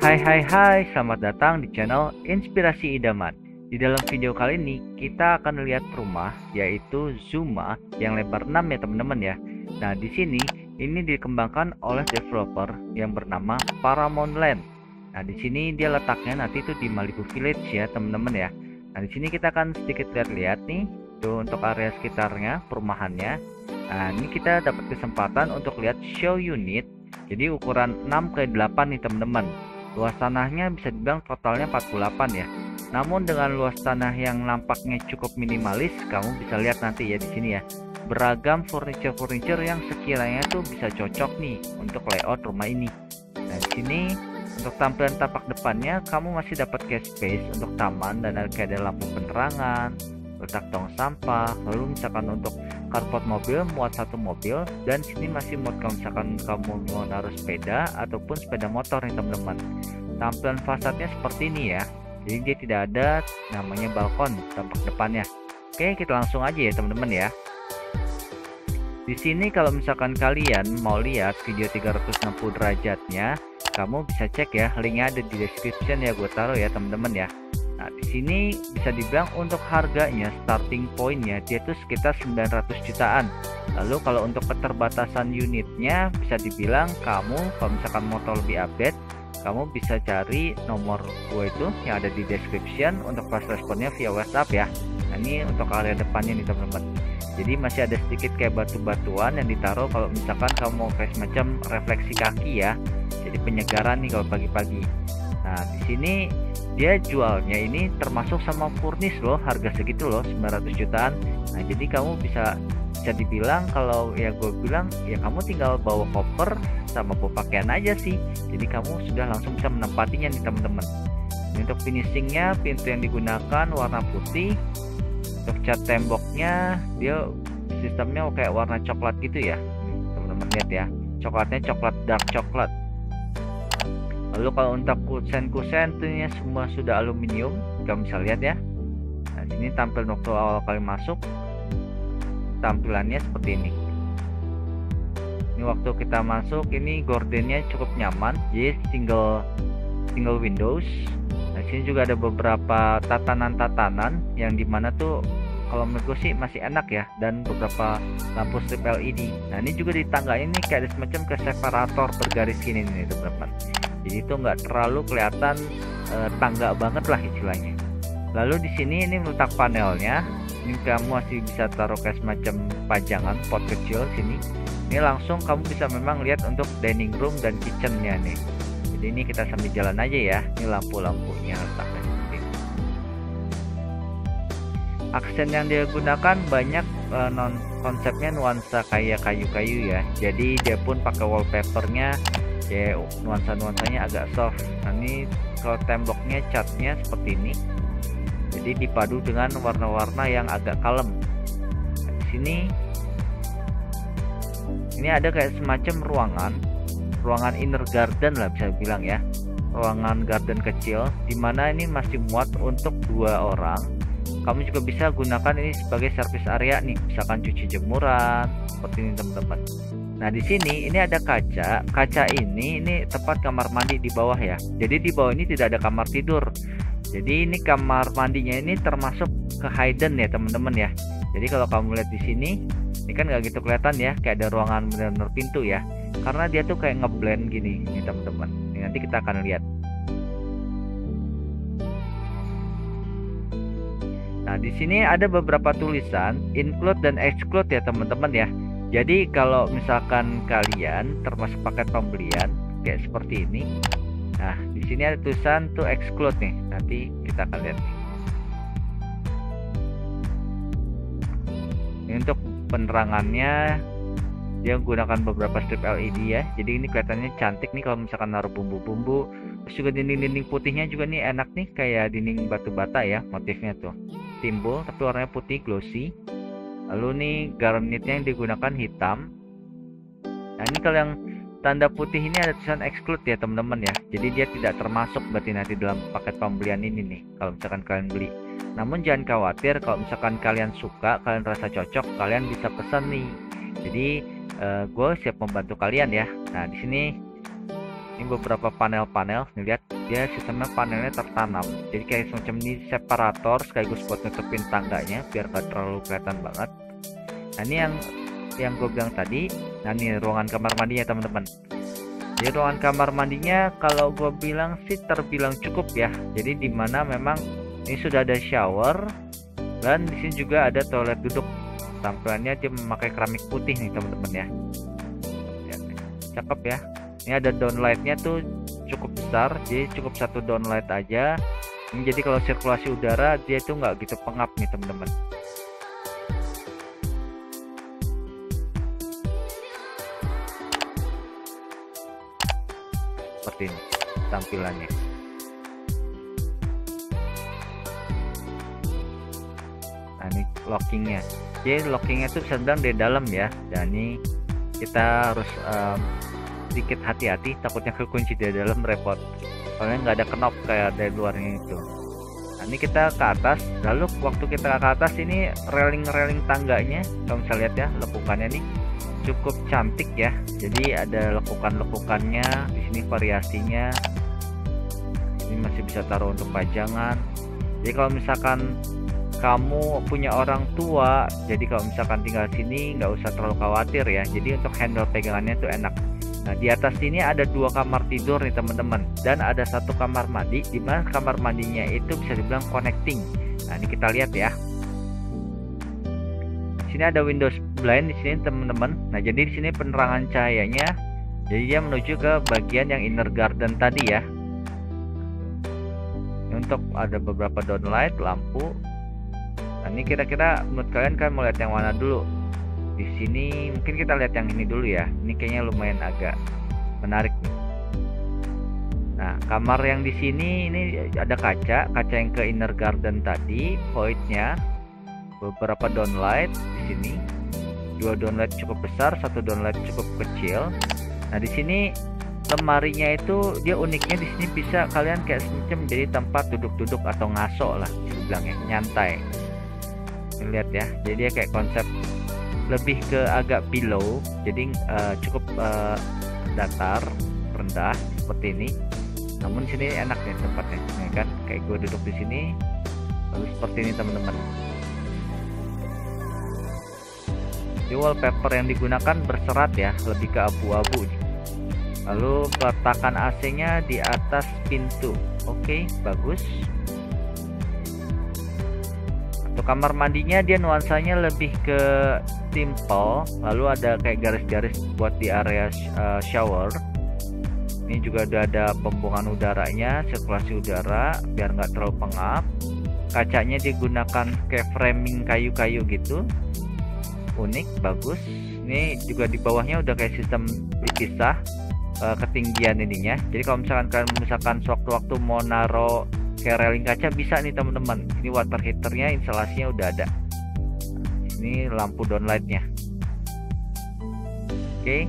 Hai, selamat datang di channel Inspirasi Idaman. Di dalam video kali ini kita akan lihat rumah yaitu Zuma yang lebar 6 ya teman-teman ya. Nah, di sini ini dikembangkan oleh developer yang bernama Paramount Land. Nah, di sini dia letaknya nanti itu di Malibu Village ya teman-teman ya. Nah, di sini kita akan sedikit lihat-lihat nih tuh untuk area sekitarnya, perumahannya. Nah, ini kita dapat kesempatan untuk lihat show unit. Jadi ukuran 6x8 nih teman-teman. Luas tanahnya bisa dibilang totalnya 48 ya. Namun dengan luas tanah yang nampaknya cukup minimalis, kamu bisa lihat nanti ya di sini ya. Beragam furniture yang sekiranya tuh bisa cocok nih untuk layout rumah ini. Nah, di sini untuk tampilan tapak depannya kamu masih dapat cash space untuk taman dan ada lampu penerangan, letak tong sampah, lalu misalkan untuk carport mobil muat satu mobil, dan sini masih muat kalau misalkan kamu mau naruh sepeda ataupun sepeda motor nih teman-teman. Tampilan fasadnya seperti ini ya, jadi dia tidak ada namanya balkon tampak depannya. Oke, kita langsung aja ya teman-teman ya. Di sini kalau misalkan kalian mau lihat video 360 derajatnya, kamu bisa cek ya, linknya ada di description ya, gue taruh ya teman-teman ya. Nah, di sini bisa dibilang untuk harganya starting pointnya dia tuh sekitar 900 jutaan. Lalu kalau untuk keterbatasan unitnya bisa dibilang kamu kalau misalkan mau tahu lebih update, kamu bisa cari nomor gue itu yang ada di description untuk fast responnya via WhatsApp ya. Nah, ini untuk area depannya nih teman-teman. Jadi masih ada sedikit kayak batu-batuan yang ditaruh kalau misalkan kamu mau kayak semacam refleksi kaki ya. Jadi penyegaran nih kalau pagi-pagi. Nah, di sini dia jualnya ini termasuk sama furnish loh, harga segitu loh, 900 jutaan. Nah, jadi kamu bisa dibilang kalau ya gue bilang ya kamu tinggal bawa koper sama bawa pakaian aja sih. Jadi kamu sudah langsung bisa menempatinya nih teman-teman. Untuk finishingnya, pintu yang digunakan warna putih. Untuk cat temboknya dia sistemnya kayak warna coklat gitu ya teman-teman, lihat ya, coklatnya coklat dark coklat. Lalu kalau untuk kusen tuhnya semua sudah aluminium, kamu bisa lihat ya. Nah, sini tampil waktu awal kali masuk, tampilannya seperti ini. Ini waktu kita masuk, ini gordennya cukup nyaman, jadi single windows. Nah, sini juga ada beberapa tatanan yang dimana tuh kalau menurut gue sih masih enak ya, dan beberapa lampu strip LED. Nah, ini juga di tangga ini kayak ada semacam ke separator bergaris gini nih teman-teman. Jadi itu nggak terlalu kelihatan tangga banget lah istilahnya. Lalu di sini ini letak panelnya. Ini kamu masih bisa taruh kayak semacam pajangan pot kecil sini. Ini langsung kamu bisa memang lihat untuk dining room dan kitchennya nih. Jadi ini kita sambil jalan aja ya. Ini lampu-lampunya letaknya seperti ini. Aksen yang dia gunakan banyak konsepnya nuansa kayak kayu-kayu ya. Jadi dia pun pakai wallpapernya ya nuansanya agak soft. Nah, ini kalau temboknya catnya seperti ini, jadi dipadu dengan warna-warna yang agak kalem. Nah, di sini ini ada kayak semacam ruangan inner garden lah bisa bilang ya, ruangan garden kecil dimana ini masih muat untuk 2 orang. Kamu juga bisa gunakan ini sebagai service area nih, misalkan cuci jemuran seperti ini teman-teman. Nah, di sini ini ada kaca ini tempat kamar mandi di bawah ya. Jadi di bawah ini tidak ada kamar tidur. Jadi ini kamar mandinya ini termasuk ke hidden ya teman-teman ya. Jadi kalau kamu lihat di sini, ini kan nggak gitu kelihatan ya, kayak ada ruangan benar-benar pintu ya. Karena dia tuh kayak ngeblend gini nih teman-teman. Ini nanti kita akan lihat. Nah, di sini ada beberapa tulisan include dan exclude ya teman-teman ya. Jadi kalau misalkan kalian termasuk paket pembelian kayak seperti ini, nah di sini ada tulisan to exclude nih. Nanti kita akan lihat nih. Ini untuk penerangannya dia menggunakan beberapa strip LED ya. Jadi ini kelihatannya cantik nih kalau misalkan naruh bumbu-bumbu. Terus juga dinding-dinding putihnya juga nih enak nih, kayak dinding batu bata ya, motifnya tuh timbul tapi warnanya putih glossy. Lalu nih garnitnya yang digunakan hitam. Nah, ini kalau yang tanda putih ini ada tulisan exclude ya teman-teman ya. Jadi dia tidak termasuk berarti nanti dalam paket pembelian ini nih kalau misalkan kalian beli. Namun jangan khawatir, kalau misalkan kalian suka, kalian rasa cocok, kalian bisa pesan nih. Jadi gue siap membantu kalian ya. Nah, di sini Ini beberapa panel-panel, nih lihat dia sistemnya panelnya tertanam. Jadi kayak semacam ini separator sekaligus buat nutupin tangganya biar gak terlalu kelihatan banget. Nah ini yang gue bilang tadi. Nah ini ruangan kamar mandinya teman-teman. Jadi ruangan kamar mandinya kalau gue bilang sih terbilang cukup ya. Jadi dimana memang ini sudah ada shower dan di sini juga ada toilet duduk. Tampilannya dia memakai keramik putih nih teman-teman ya. Cakep ya. Ini ada downlightnya tuh cukup besar, jadi cukup satu downlight aja. Ini jadi kalau sirkulasi udara dia itu nggak gitu pengap nih teman-teman. Seperti ini tampilannya. Nah ini lockingnya. Jadi lockingnya tuh bisa bilang dari dalam ya. Dan ini kita harus sedikit hati-hati, takutnya kekunci dari dalam repot. Soalnya nggak ada knob kayak dari luarnya itu. Nah, ini kita ke atas. Lalu waktu kita ke atas ini railing tangganya, kamu bisa lihat ya lekukannya nih cukup cantik ya. Jadi ada lekukan-lekukannya. Di sini variasinya. Ini masih bisa taruh untuk pajangan. Jadi kalau misalkan kamu punya orang tua, jadi kalau misalkan tinggal sini nggak usah terlalu khawatir ya. Jadi untuk handle pegangannya tuh enak. Nah di atas sini ada 2 kamar tidur nih teman-teman, dan ada 1 kamar mandi, di mana kamar mandinya itu bisa dibilang connecting. Nah ini kita lihat ya. Di sini ada windows blind di sini teman-teman. Nah jadi di sini penerangan cahayanya, jadi dia menuju ke bagian yang inner garden tadi ya. Untuk ada beberapa downlight lampu. Nah ini kira-kira menurut kalian mau lihat yang mana dulu? Di sini mungkin kita lihat yang ini dulu ya. Ini kayaknya lumayan agak menarik nih. Nah kamar yang di sini ini ada kaca yang ke inner garden tadi. Voidnya beberapa downlight di sini. 2 downlight cukup besar, 1 downlight cukup kecil. Nah di sini lemarinya itu dia uniknya di sini bisa kalian kayak semacam jadi tempat duduk-duduk atau ngaso lah bilangnya, nyantai. Lihat ya, jadi dia kayak konsep lebih ke agak below, jadi cukup datar rendah seperti ini. Namun sini enak nih tempatnya, ya kan? Kayak gue duduk di sini, lalu seperti ini teman-teman. Di wallpaper yang digunakan berserat ya, lebih ke abu-abu. Lalu peletakan AC-nya di atas pintu, oke, bagus. Untuk kamar mandinya dia nuansanya lebih ke simple, lalu ada kayak garis-garis buat di area shower. Ini juga udah ada pembuangan udaranya, sirkulasi udara biar nggak terlalu pengap. Kacanya digunakan kayak framing kayu-kayu gitu, unik, bagus. Ini juga di bawahnya udah kayak sistem dipisah ketinggian ininya. Jadi kalau misalkan sewaktu-waktu mau naro kayak railing kaca bisa nih teman-teman. Ini water heaternya instalasinya udah ada. Ini lampu downlightnya. Oke.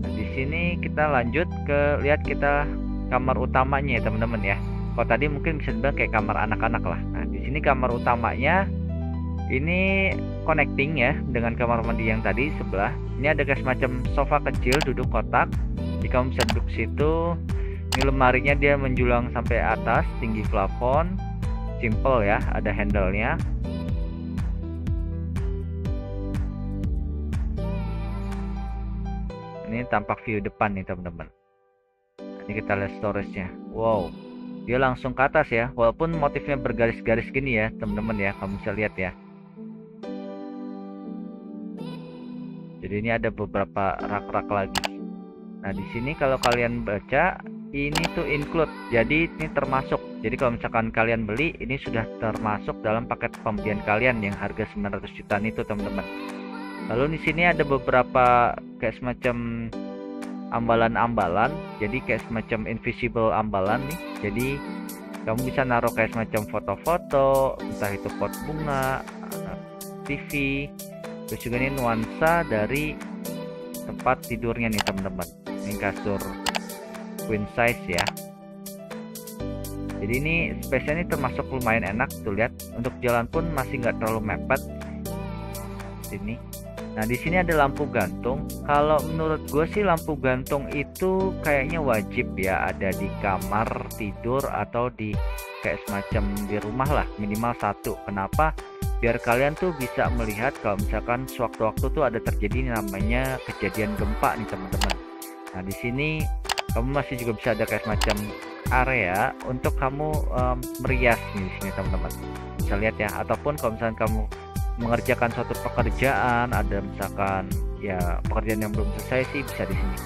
Nah, di sini kita lanjut ke lihat kita kamar utamanya ya teman-teman ya. Kalau tadi mungkin bisa dibilang kayak kamar anak-anak lah. Nah di sini kamar utamanya ini connecting ya dengan kamar mandi yang tadi sebelah. Ini ada kayak semacam sofa kecil duduk kotak. Jadi kamu bisa duduk situ. Ini lemarinya dia menjulang sampai atas, tinggi plafon, simple ya, ada handle-nya. Ini tampak view depan nih teman-teman. Ini kita lihat storage-nya. Wow, dia langsung ke atas ya, walaupun motifnya bergaris-garis gini ya teman-teman ya, kamu bisa lihat ya. Jadi ini ada beberapa rak-rak lagi. Nah di sini kalau kalian baca, ini tuh include, jadi ini termasuk. Jadi kalau misalkan kalian beli, ini sudah termasuk dalam paket pembelian kalian yang harga 900 jutaan itu teman-teman. Lalu di sini ada beberapa kayak semacam ambalan-ambalan, jadi kayak semacam invisible ambalan nih. Jadi kamu bisa naruh kayak semacam foto-foto, entah itu pot bunga, TV. Terus juga ini nuansa dari tempat tidurnya nih teman-teman. Ini kasur queen size ya. Jadi ini space-nya ini termasuk lumayan enak tuh lihat. Untuk jalan pun masih nggak terlalu mepet. Sini. Nah, di sini ada lampu gantung. Kalau menurut gue sih lampu gantung itu kayaknya wajib ya ada di kamar tidur atau di kayak semacam di rumah lah, minimal satu. Kenapa? Biar kalian tuh bisa melihat kalau misalkan sewaktu-waktu tuh ada terjadi namanya kejadian gempa nih teman-teman. Nah, di sini kamu masih juga bisa ada kayak semacam area untuk kamu merias nih di sini teman-teman. Bisa lihat ya, ataupun kalau misalkan kamu mengerjakan suatu pekerjaan, ada misalkan ya pekerjaan yang belum selesai sih bisa di sini.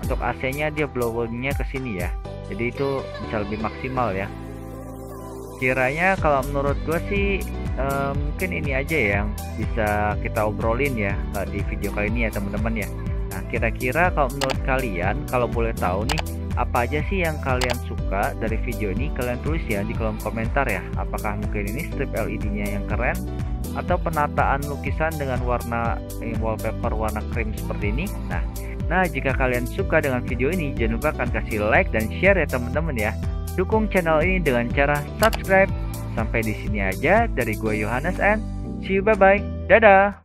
Untuk AC-nya dia blowingnya ke sini ya, jadi itu bisa lebih maksimal ya. Kiranya kalau menurut gue sih mungkin ini aja ya yang bisa kita obrolin ya di video kali ini ya teman-teman ya. Nah, kira-kira kalau menurut kalian, kalau boleh tahu nih, apa aja sih yang kalian suka dari video ini? Kalian tulis ya di kolom komentar ya. Apakah mungkin ini strip LED-nya yang keren, atau penataan lukisan dengan warna wallpaper warna krim seperti ini? Nah, jika kalian suka dengan video ini, jangan lupa kan kasih like dan share ya teman-teman ya. Dukung channel ini dengan cara subscribe. Sampai di sini aja dari gue Yohanes and see you, bye bye. Dadah.